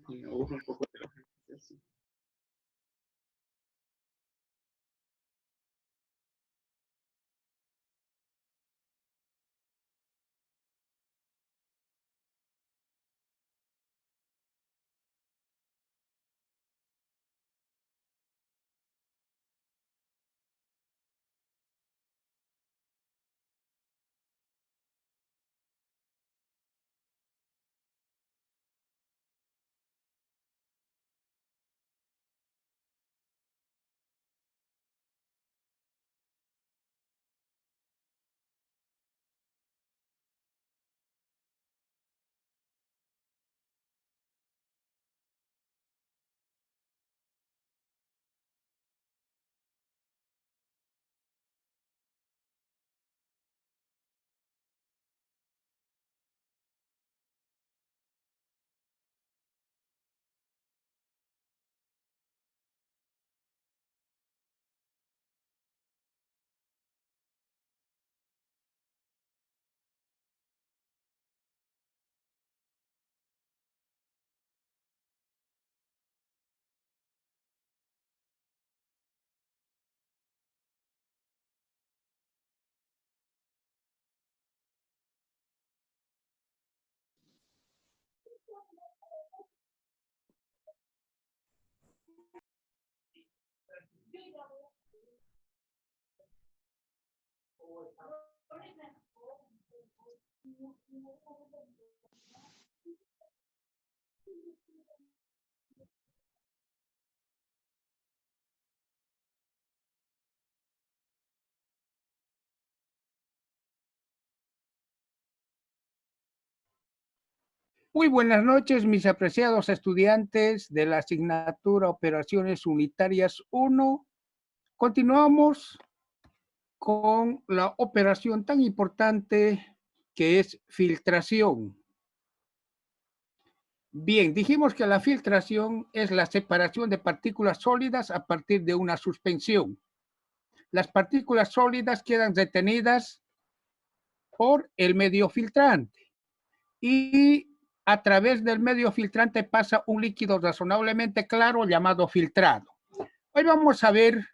Me aburro un poco de la gente así. Muy buenas noches, mis apreciados estudiantes de la asignatura Operaciones Unitarias 1. Continuamos con la operación tan importante que es filtración. Bien, dijimos que la filtración es la separación de partículas sólidas a partir de una suspensión. Las partículas sólidas quedan retenidas por el medio filtrante y a través del medio filtrante pasa un líquido razonablemente claro llamado filtrado. Hoy vamos a ver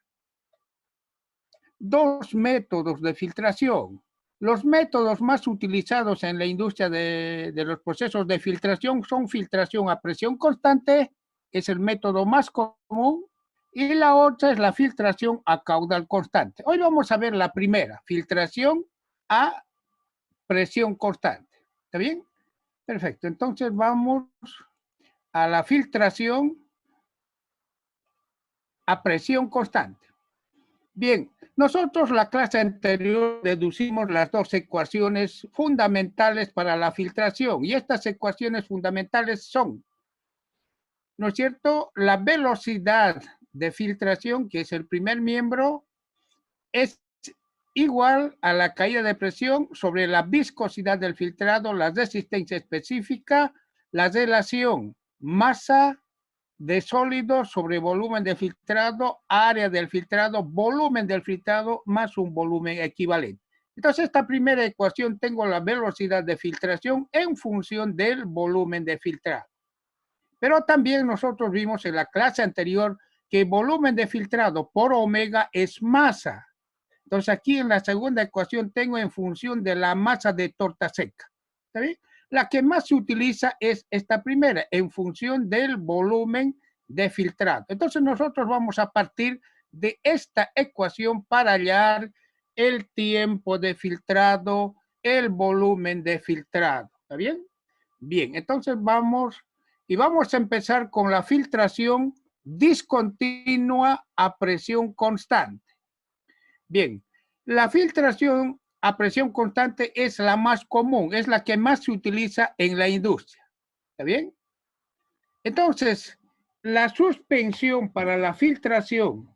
dos métodos de filtración. Los métodos más utilizados en la industria de los procesos de filtración son filtración a presión constante, es el método más común, y la otra es la filtración a caudal constante. Hoy vamos a ver la primera, filtración a presión constante. ¿Está bien? Perfecto. Entonces vamos a la filtración a presión constante. Bien, nosotros la clase anterior deducimos las dos ecuaciones fundamentales para la filtración y estas ecuaciones fundamentales son, ¿no es cierto? La velocidad de filtración, que es el primer miembro, es igual a la caída de presión sobre la viscosidad del filtrado, la resistencia específica, la relación masa de sólido sobre volumen de filtrado, área del filtrado, volumen del filtrado más un volumen equivalente. Entonces, esta primera ecuación tengo la velocidad de filtración en función del volumen de filtrado. Pero también nosotros vimos en la clase anterior que el volumen de filtrado por omega es masa. Entonces, aquí en la segunda ecuación tengo en función de la masa de torta seca. ¿Está bien? La que más se utiliza es esta primera, en función del volumen de filtrado. Entonces, nosotros vamos a partir de esta ecuación para hallar el tiempo de filtrado, el volumen de filtrado. ¿Está bien? Bien, entonces vamos a empezar con la filtración discontinua a presión constante. Bien, la filtración a presión constante es la más común, es la que más se utiliza en la industria. ¿Está bien? Entonces, la suspensión para la filtración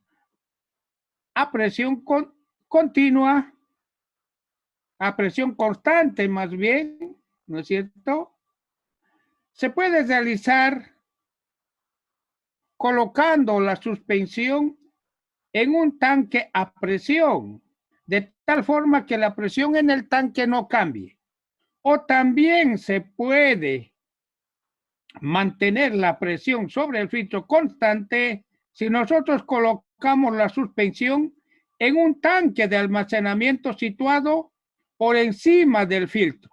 a presión continua, a presión constante más bien, ¿no es cierto? Se puede realizar colocando la suspensión en un tanque a presión, de tal forma que la presión en el tanque no cambie. O también se puede mantener la presión sobre el filtro constante si nosotros colocamos la suspensión en un tanque de almacenamiento situado por encima del filtro.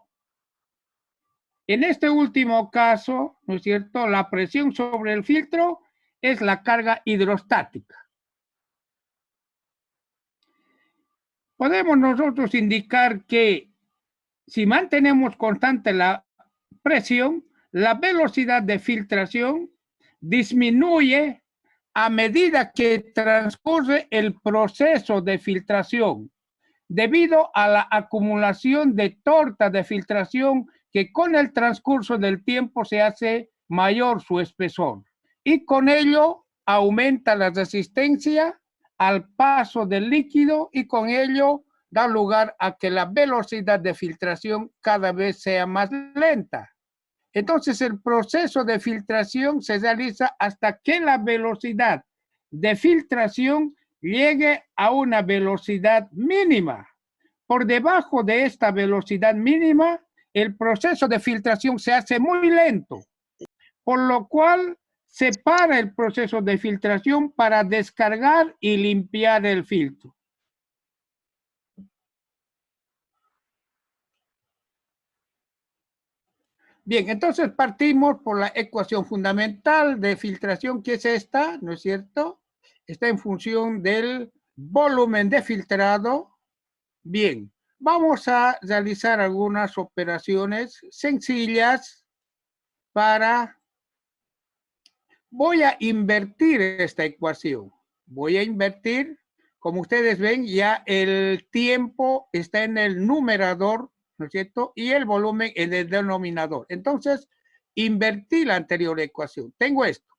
En este último caso, ¿no es cierto?, la presión sobre el filtro es la carga hidrostática. Podemos nosotros indicar que si mantenemos constante la presión, la velocidad de filtración disminuye a medida que transcurre el proceso de filtración, debido a la acumulación de torta de filtración que con el transcurso del tiempo se hace mayor su espesor. Y con ello aumenta la resistencia al paso del líquido y con ello da lugar a que la velocidad de filtración cada vez sea más lenta. Entonces el proceso de filtración se realiza hasta que la velocidad de filtración llegue a una velocidad mínima. Por debajo de esta velocidad mínima, el proceso de filtración se hace muy lento, por lo cual se para el proceso de filtración para descargar y limpiar el filtro. Bien, entonces partimos por la ecuación fundamental de filtración, que es esta, ¿no es cierto? Está en función del volumen de filtrado. Bien, vamos a realizar algunas operaciones sencillas para... Voy a invertir esta ecuación. Voy a invertir, como ustedes ven, ya el tiempo está en el numerador, ¿no es cierto? Y el volumen en el denominador. Entonces, invertí la anterior ecuación. Tengo esto.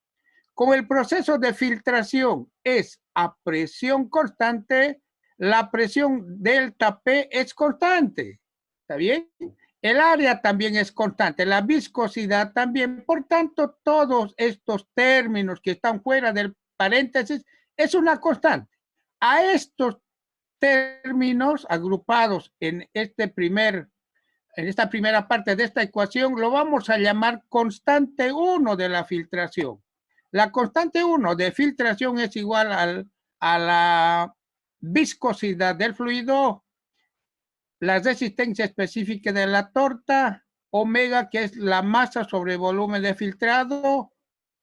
Como el proceso de filtración es a presión constante, la presión delta P es constante. ¿Está bien? El área también es constante, la viscosidad también. Por tanto, todos estos términos que están fuera del paréntesis es una constante. A estos términos agrupados en esta primera parte de esta ecuación lo vamos a llamar constante 1 de la filtración. La constante 1 de filtración es igual a la viscosidad del fluido, la resistencia específica de la torta, omega, que es la masa sobre volumen de filtrado,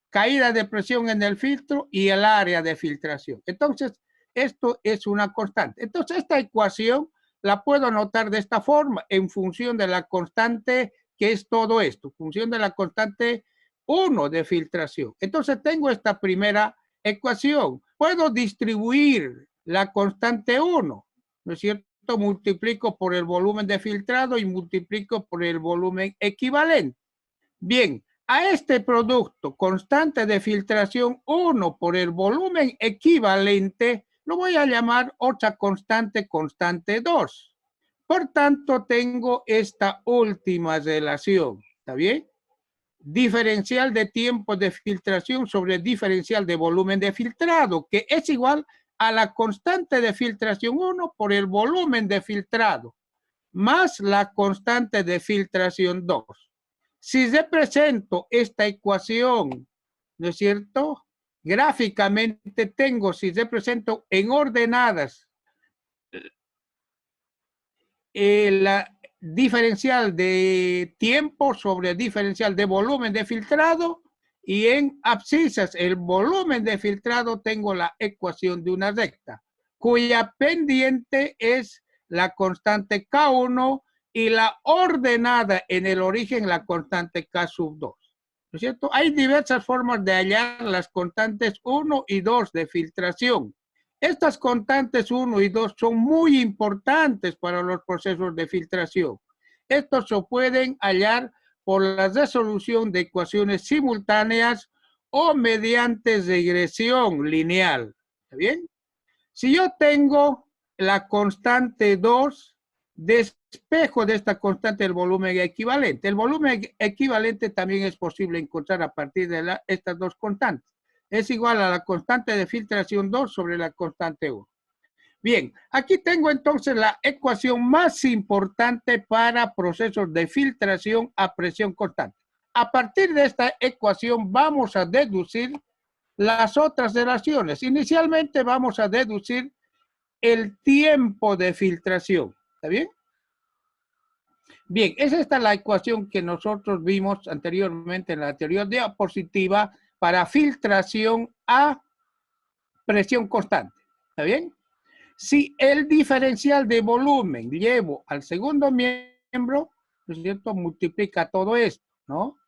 caída de presión en el filtro y el área de filtración. Entonces, esto es una constante. Entonces, esta ecuación la puedo anotar de esta forma, en función de la constante, que es todo esto, función de la constante 1 de filtración. Entonces, tengo esta primera ecuación. Puedo distribuir la constante 1, ¿no es cierto? Multiplico por el volumen de filtrado y multiplico por el volumen equivalente. Bien, a este producto constante de filtración 1 por el volumen equivalente, lo voy a llamar otra constante, constante 2. Por tanto, tengo esta última relación, ¿está bien? Diferencial de tiempo de filtración sobre diferencial de volumen de filtrado, que es igual a la constante de filtración 1 por el volumen de filtrado, más la constante de filtración 2. Si represento esta ecuación, ¿no es cierto? Gráficamente tengo, si represento en ordenadas, la diferencial de tiempo sobre diferencial de volumen de filtrado, y en abscisas el volumen de filtrado tengo la ecuación de una recta, cuya pendiente es la constante K1 y la ordenada en el origen la constante K sub 2. ¿No es cierto? Hay diversas formas de hallar las constantes 1 y 2 de filtración. Estas constantes 1 y 2 son muy importantes para los procesos de filtración. Estos se pueden hallar por la resolución de ecuaciones simultáneas o mediante regresión lineal. ¿Está bien? Si yo tengo la constante 2, despejo de esta constante el volumen equivalente. El volumen equivalente también es posible encontrar a partir de estas dos constantes. Es igual a la constante de filtración 2 sobre la constante 1. Bien, aquí tengo entonces la ecuación más importante para procesos de filtración a presión constante. a partir de esta ecuación vamos a deducir las otras relaciones. Inicialmente vamos a deducir el tiempo de filtración. ¿Está bien? Bien, es esta la ecuación que nosotros vimos anteriormente en la anterior diapositiva para filtración a presión constante. ¿Está bien? Si el diferencial de volumen llevo al segundo miembro, ¿no es cierto? Multiplica todo esto, ¿no?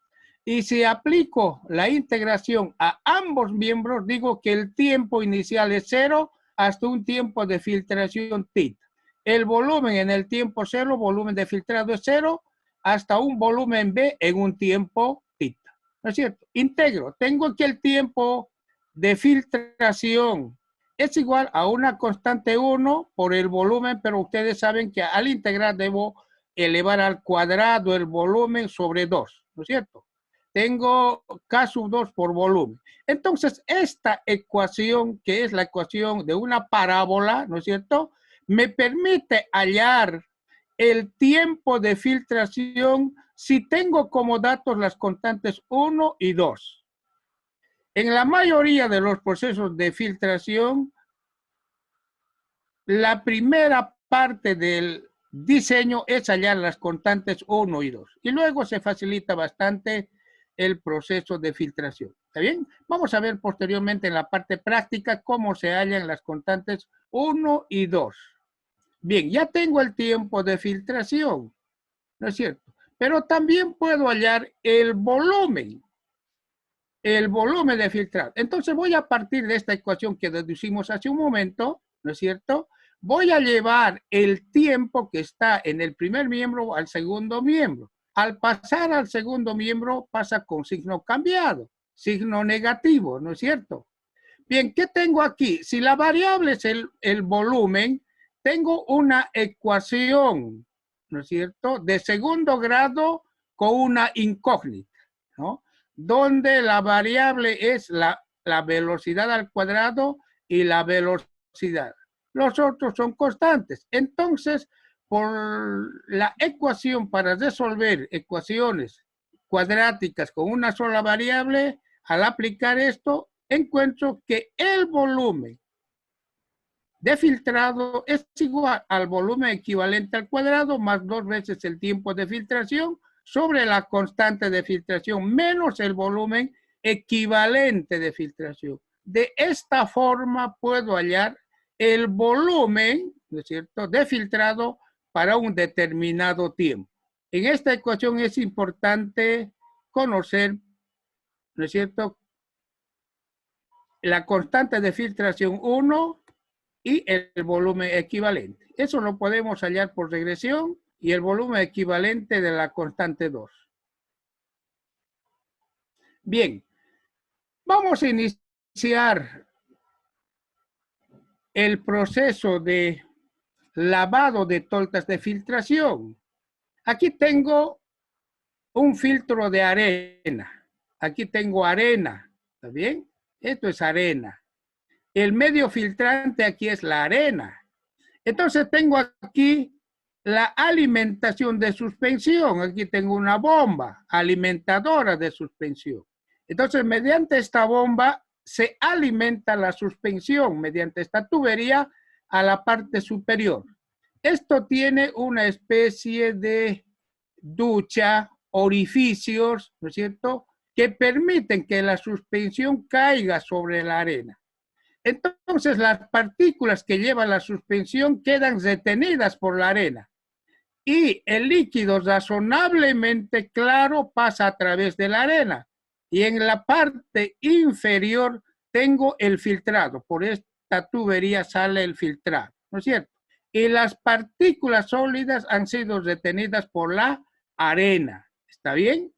Y si aplico la integración a ambos miembros, digo que el tiempo inicial es 0 hasta un tiempo de filtración θ. El volumen en el tiempo 0, volumen de filtrado es 0, hasta un volumen B en un tiempo θ. ¿No es cierto? Integro. Tengo aquí el tiempo de filtración. Es igual a una constante 1 por el volumen, pero ustedes saben que al integrar debo elevar al cuadrado el volumen sobre 2, ¿no es cierto? Tengo K sub 2 por volumen. Entonces, esta ecuación, que es la ecuación de una parábola, ¿no es cierto?, me permite hallar el tiempo de filtración si tengo como datos las constantes 1 y 2. En la mayoría de los procesos de filtración, la primera parte del diseño es hallar las constantes 1 y 2. Y luego se facilita bastante el proceso de filtración. ¿Está bien? Vamos a ver posteriormente en la parte práctica cómo se hallan las constantes 1 y 2. Bien, ya tengo el tiempo de filtración, ¿no es cierto? Pero también puedo hallar el volumen de filtrado. Entonces voy a partir de esta ecuación que deducimos hace un momento, ¿no es cierto? Voy a llevar el tiempo que está en el primer miembro al segundo miembro. Al pasar al segundo miembro pasa con signo cambiado, signo negativo, ¿no es cierto? Bien, ¿qué tengo aquí? Si la variable es el volumen, tengo una ecuación, ¿no es cierto?, de segundo grado con una incógnita, ¿no?, donde la variable es la velocidad al cuadrado y la velocidad. Los otros son constantes. Entonces, por la ecuación para resolver ecuaciones cuadráticas con una sola variable, al aplicar esto, encuentro que el volumen de filtrado es igual al volumen equivalente al cuadrado más 2 veces el tiempo de filtración sobre la constante de filtración menos el volumen equivalente de filtración. De esta forma puedo hallar el volumen, ¿no es cierto?, de filtrado para un determinado tiempo. En esta ecuación es importante conocer, ¿no es cierto?, la constante de filtración 1 y el volumen equivalente. Eso lo podemos hallar por regresión y el volumen equivalente de la constante 2. Bien, vamos a iniciar el proceso de lavado de tortas de filtración. Aquí tengo un filtro de arena. Aquí tengo arena, ¿está bien? Esto es arena. El medio filtrante aquí es la arena. Entonces tengo aquí la alimentación de suspensión. Aquí tengo una bomba alimentadora de suspensión. Entonces, mediante esta bomba se alimenta la suspensión mediante esta tubería a la parte superior. Esto tiene una especie de ducha, orificios, ¿no es cierto?, que permiten que la suspensión caiga sobre la arena. Entonces, las partículas que lleva la suspensión quedan retenidas por la arena y el líquido razonablemente claro pasa a través de la arena. Y en la parte inferior tengo el filtrado. Por esta tubería sale el filtrado, ¿no es cierto? Y las partículas sólidas han sido retenidas por la arena. ¿Está bien?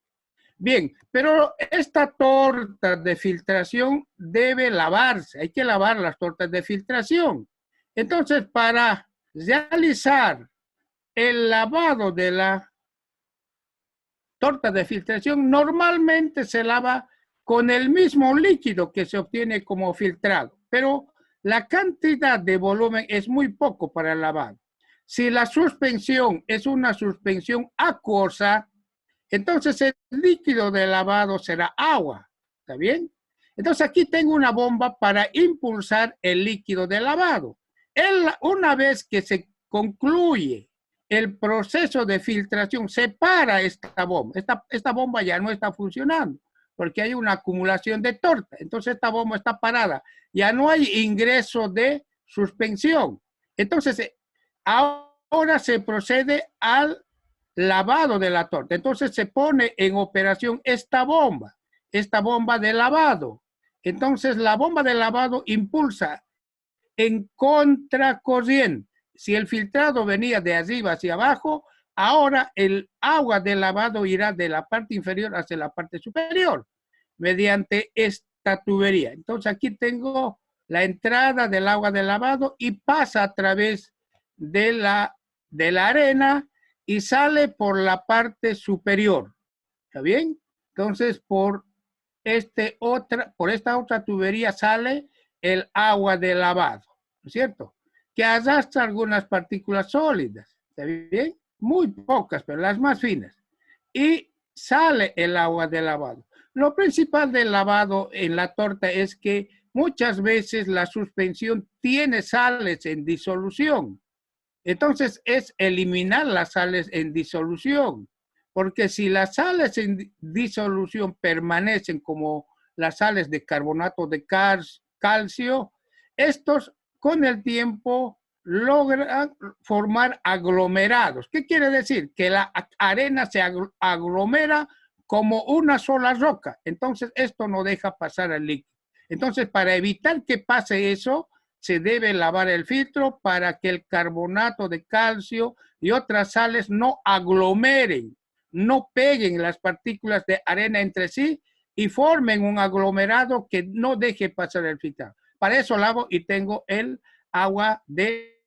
Bien, pero esta torta de filtración debe lavarse. Hay que lavar las tortas de filtración. Entonces, para realizar el lavado de la torta de filtración, normalmente se lava con el mismo líquido que se obtiene como filtrado, pero la cantidad de volumen es muy poco para el lavado. Si la suspensión es una suspensión acuosa, Entonces el líquido de lavado será agua. ¿Está bien? Entonces aquí tengo una bomba para impulsar el líquido de lavado. Una vez que se concluye el proceso de filtración, se para esta bomba. Esta bomba ya no está funcionando porque hay una acumulación de torta. Entonces esta bomba está parada. Ya no hay ingreso de suspensión. Entonces ahora se procede al lavado de la torta. Entonces se pone en operación esta bomba de lavado. Entonces la bomba de lavado impulsa en contracorriente. Si el filtrado venía de arriba hacia abajo, ahora el agua de lavado irá de la parte inferior hacia la parte superior mediante esta tubería. Entonces aquí tengo la entrada del agua de lavado y pasa a través de la arena y sale por la parte superior. ¿Está bien? Entonces por esta otra tubería sale el agua de lavado, ¿no es cierto? Que arrastra algunas partículas sólidas, ¿está bien? Muy pocas, pero las más finas. Y sale el agua de lavado. Lo principal del lavado en la torta es que muchas veces la suspensión tiene sales en disolución. Entonces es eliminar las sales en disolución. Porque si las sales en disolución permanecen como las sales de carbonato de calcio, estos con el tiempo logran formar aglomerados. ¿Qué quiere decir? Que la arena se aglomera como una sola roca. Entonces esto no deja pasar el líquido. Entonces para evitar que pase eso, se debe lavar el filtro para que el carbonato de calcio y otras sales no aglomeren, no peguen las partículas de arena entre sí y formen un aglomerado que no deje pasar el filtrado. Para eso lavo y tengo el agua de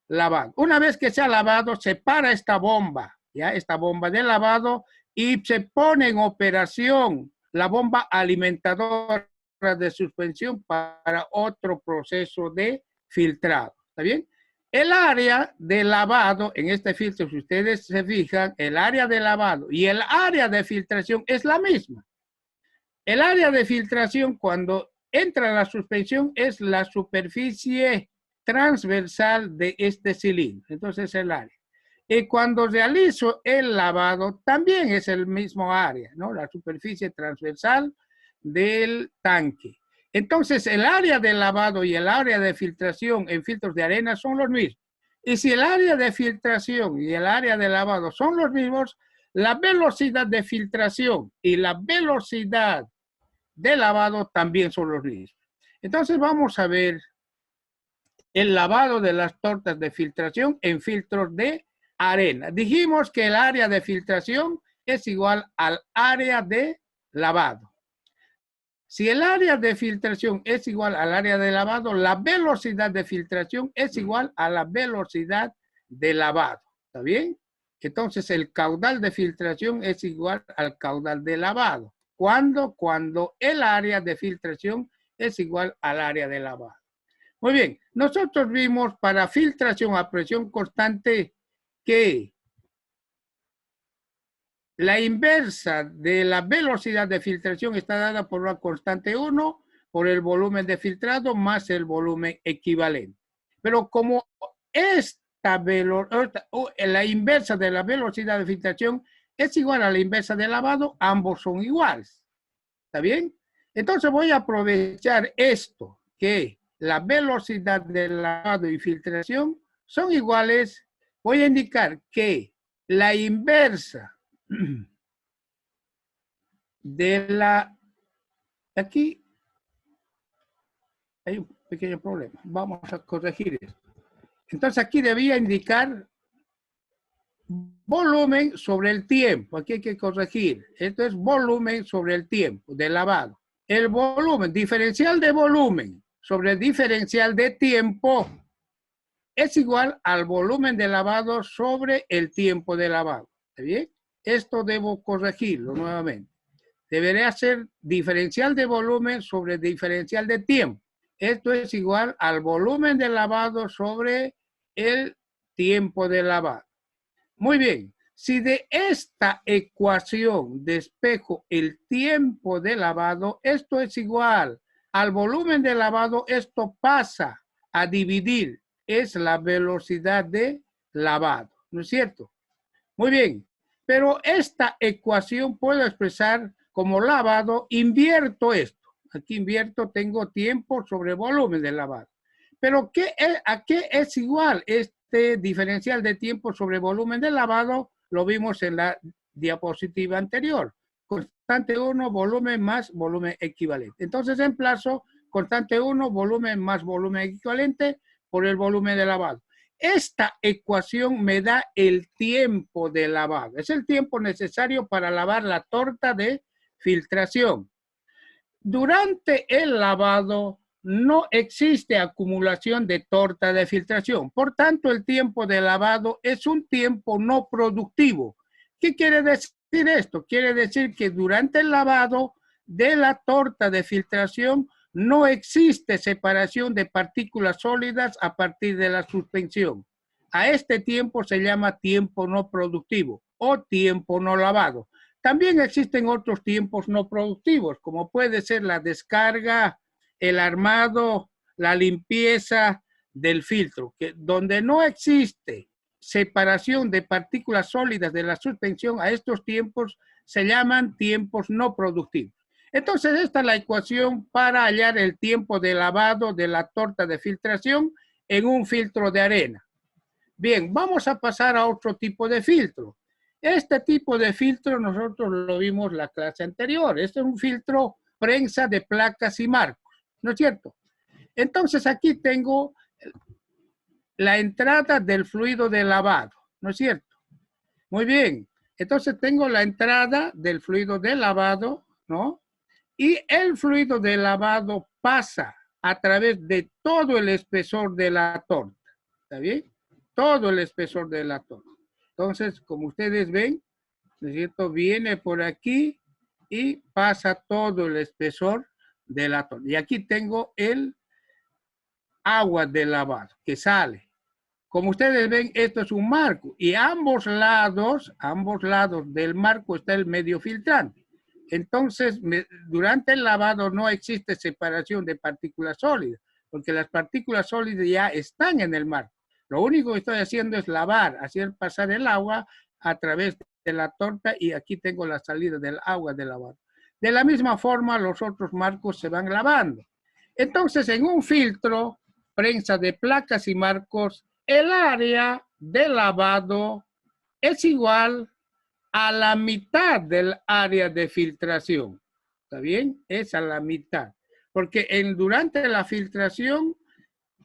lavado. Una vez que se ha lavado, se para esta bomba, ¿ya? Esta bomba de lavado y se pone en operación la bomba alimentadora de suspensión para otro proceso de filtrado. ¿Está bien? El área de lavado, en este filtro, si ustedes se fijan, el área de lavado y el área de filtración es la misma. El área de filtración, cuando entra la suspensión, es la superficie transversal de este cilindro. Entonces, el área. Y cuando realizo el lavado, también es el mismo área, ¿no? La superficie transversal del tanque. Entonces, el área de lavado y el área de filtración en filtros de arena son los mismos. Y si el área de filtración y el área de lavado son los mismos, la velocidad de filtración y la velocidad de lavado también son los mismos. Entonces, vamos a ver el lavado de las tortas de filtración en filtros de arena. Dijimos que el área de filtración es igual al área de lavado. Si el área de filtración es igual al área de lavado, la velocidad de filtración es igual a la velocidad de lavado. ¿Está bien? Entonces, el caudal de filtración es igual al caudal de lavado. ¿Cuándo? Cuando el área de filtración es igual al área de lavado. Muy bien. Nosotros vimos para filtración a presión constante que la inversa de la velocidad de filtración está dada por una constante 1 por el volumen de filtrado más el volumen equivalente. Pero como la inversa de la velocidad de filtración es igual a la inversa de lavado, ambos son iguales. ¿Está bien? Entonces voy a aprovechar esto, que la velocidad de lavado y filtración son iguales. Voy a indicar que la inversa de la... Aquí hay un pequeño problema. Vamos a corregir esto. Entonces aquí debía indicar volumen sobre el tiempo. Aquí hay que corregir. Esto es volumen sobre el tiempo de lavado. El volumen, diferencial de volumen sobre el diferencial de tiempo es igual al volumen de lavado sobre el tiempo de lavado. ¿Está bien? Esto debo corregirlo nuevamente. Debería ser diferencial de volumen sobre diferencial de tiempo. Esto es igual al volumen de lavado sobre el tiempo de lavado. Muy bien. Si de esta ecuación despejo el tiempo de lavado, esto es igual al volumen de lavado, esto pasa a dividir, es la velocidad de lavado, ¿no es cierto? Muy bien, pero esta ecuación puedo expresar como lavado, invierto esto. Aquí invierto, tengo tiempo sobre volumen de lavado. Pero ¿a qué es igual este diferencial de tiempo sobre volumen de lavado? Lo vimos en la diapositiva anterior. Constante 1, volumen más volumen equivalente. Entonces emplazo constante 1, volumen más volumen equivalente por el volumen de lavado. Esta ecuación me da el tiempo de lavado. Es el tiempo necesario para lavar la torta de filtración. Durante el lavado no existe acumulación de torta de filtración. Por tanto, el tiempo de lavado es un tiempo no productivo. ¿Qué quiere decir esto? Quiere decir que durante el lavado de la torta de filtración no existe separación de partículas sólidas a partir de la suspensión. A este tiempo se llama tiempo no productivo o tiempo no lavado. También existen otros tiempos no productivos, como puede ser la descarga, el armado, la limpieza del filtro, donde no existe separación de partículas sólidas de la suspensión, a estos tiempos se llaman tiempos no productivos. Entonces, esta es la ecuación para hallar el tiempo de lavado de la torta de filtración en un filtro de arena. Bien, vamos a pasar a otro tipo de filtro. Este tipo de filtro nosotros lo vimos la clase anterior. Este es un filtro prensa de placas y marcos, ¿no es cierto? Entonces aquí tengo la entrada del fluido de lavado, ¿no es cierto? Muy bien. Entonces tengo la entrada del fluido de lavado, ¿no? Y el fluido de lavado pasa a través de todo el espesor de la torta, ¿está bien? Todo el espesor de la torta. Entonces, como ustedes ven, ¿no es cierto? Viene por aquí y pasa todo el espesor de la torta. Y aquí tengo el agua de lavado que sale. Como ustedes ven, esto es un marco y ambos lados del marco está el medio filtrante. Entonces, durante el lavado no existe separación de partículas sólidas, porque las partículas sólidas ya están en el marco. Lo único que estoy haciendo es lavar, hacer pasar el agua a través de la torta y aquí tengo la salida del agua de lavado. De la misma forma, los otros marcos se van lavando. Entonces, en un filtro, prensa de placas y marcos, el área de lavado es igual a la mitad del área de filtración. ¿Está bien? Es a la mitad. Porque durante la filtración,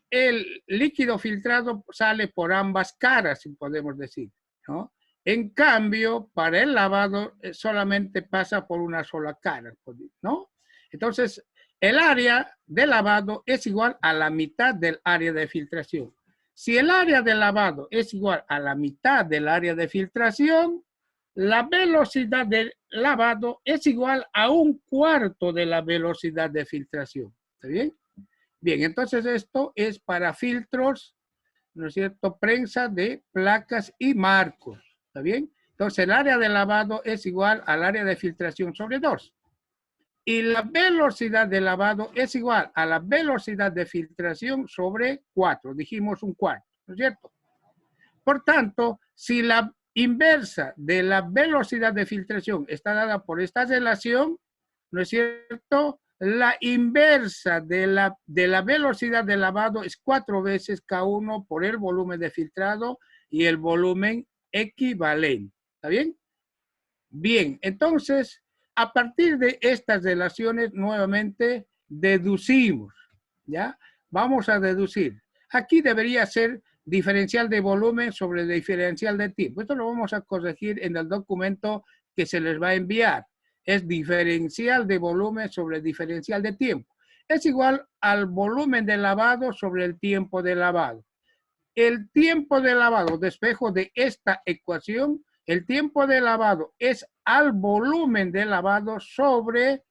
el líquido filtrado sale por ambas caras, si podemos decir, ¿no? En cambio, para el lavado solamente pasa por una sola cara, ¿no? Entonces, el área de lavado es igual a la mitad del área de filtración. Si el área de lavado es igual a la mitad del área de filtración, la velocidad del lavado es igual a un cuarto de la velocidad de filtración. ¿Está bien? Bien, entonces esto es para filtros, ¿no es cierto? Prensa de placas y marcos. ¿Está bien? Entonces el área de lavado es igual al área de filtración sobre 2. Y la velocidad de lavado es igual a la velocidad de filtración sobre 4. Dijimos un cuarto, ¿no es cierto? Por tanto, si la inversa de la velocidad de filtración está dada por esta relación, ¿no es cierto? La inversa de la velocidad de lavado es 4 veces K1 por el volumen de filtrado y el volumen equivalente. ¿Está bien? Bien, entonces, a partir de estas relaciones, nuevamente deducimos, ¿ya? Vamos a deducir. Aquí debería ser diferencial de volumen sobre diferencial de tiempo. Esto lo vamos a corregir en el documento que se les va a enviar. Es diferencial de volumen sobre diferencial de tiempo. Es igual al volumen de lavado sobre el tiempo de lavado. El tiempo de lavado, despejo de esta ecuación, el tiempo de lavado es al volumen de lavado sobre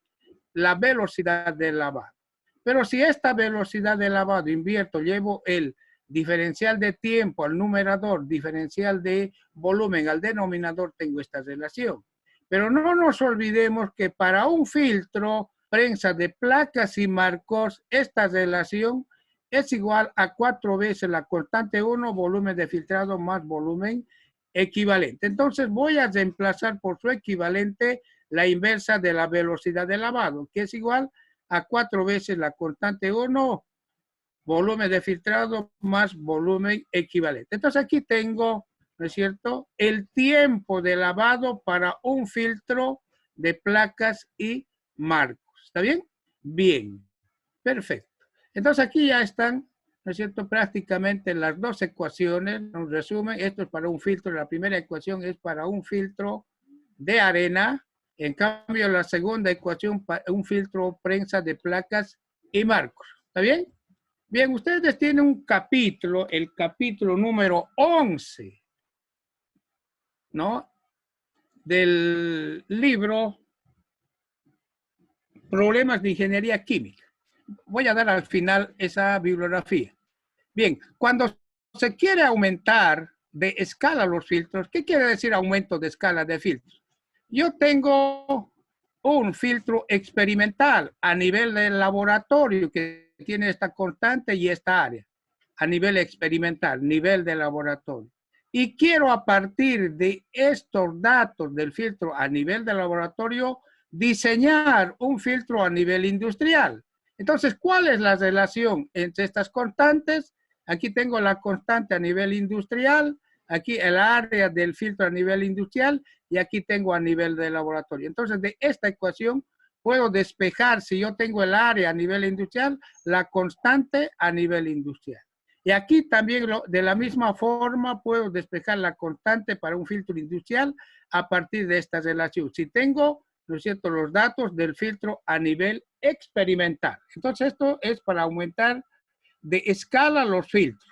la velocidad de lavado. Pero si esta velocidad de lavado invierto, llevo el diferencial de tiempo al numerador, diferencial de volumen al denominador, tengo esta relación. Pero no nos olvidemos que para un filtro, prensa de placas y marcos, esta relación es igual a 4 veces la constante 1, volumen de filtrado más volumen equivalente. Entonces voy a reemplazar por su equivalente la inversa de la velocidad de lavado, que es igual a 4 veces la constante 1, volumen de filtrado más volumen equivalente. Entonces aquí tengo, ¿no es cierto?, el tiempo de lavado para un filtro de placas y marcos. ¿Está bien? Bien, perfecto. Entonces aquí ya están, ¿no es cierto?, prácticamente las dos ecuaciones. Un resumen, esto es para un filtro, la primera ecuación es para un filtro de arena, en cambio la segunda ecuación para un filtro prensa de placas y marcos. ¿Está bien? Bien, ustedes tienen un capítulo, el capítulo número 11, ¿no?, del libro Problemas de Ingeniería Química. Voy a dar al final esa bibliografía. Bien, cuando se quiere aumentar de escala los filtros, ¿qué quiere decir aumento de escala de filtros? Yo tengo un filtro experimental a nivel del laboratorio que tiene esta constante y esta área, a nivel experimental, nivel de laboratorio. Y quiero a partir de estos datos del filtro a nivel de laboratorio diseñar un filtro a nivel industrial. Entonces, ¿cuál es la relación entre estas constantes? Aquí tengo la constante a nivel industrial, aquí el área del filtro a nivel industrial y aquí tengo a nivel de laboratorio. Entonces, de esta ecuación puedo despejar, si yo tengo el área a nivel industrial, la constante a nivel industrial. Y aquí también de la misma forma puedo despejar la constante para un filtro industrial a partir de esta relación. Si tengo, ¿no es cierto?, los datos del filtro a nivel experimental. Entonces, esto es para aumentar de escala los filtros.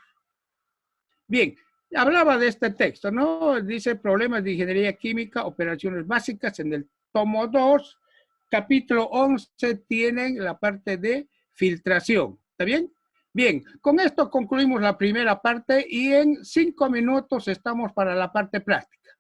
Bien, hablaba de este texto, ¿no? Dice problemas de ingeniería química, operaciones básicas en el tomo 2, capítulo 11, tienen la parte de filtración. ¿Está bien? Bien, con esto concluimos la primera parte y en 5 minutos estamos para la parte práctica.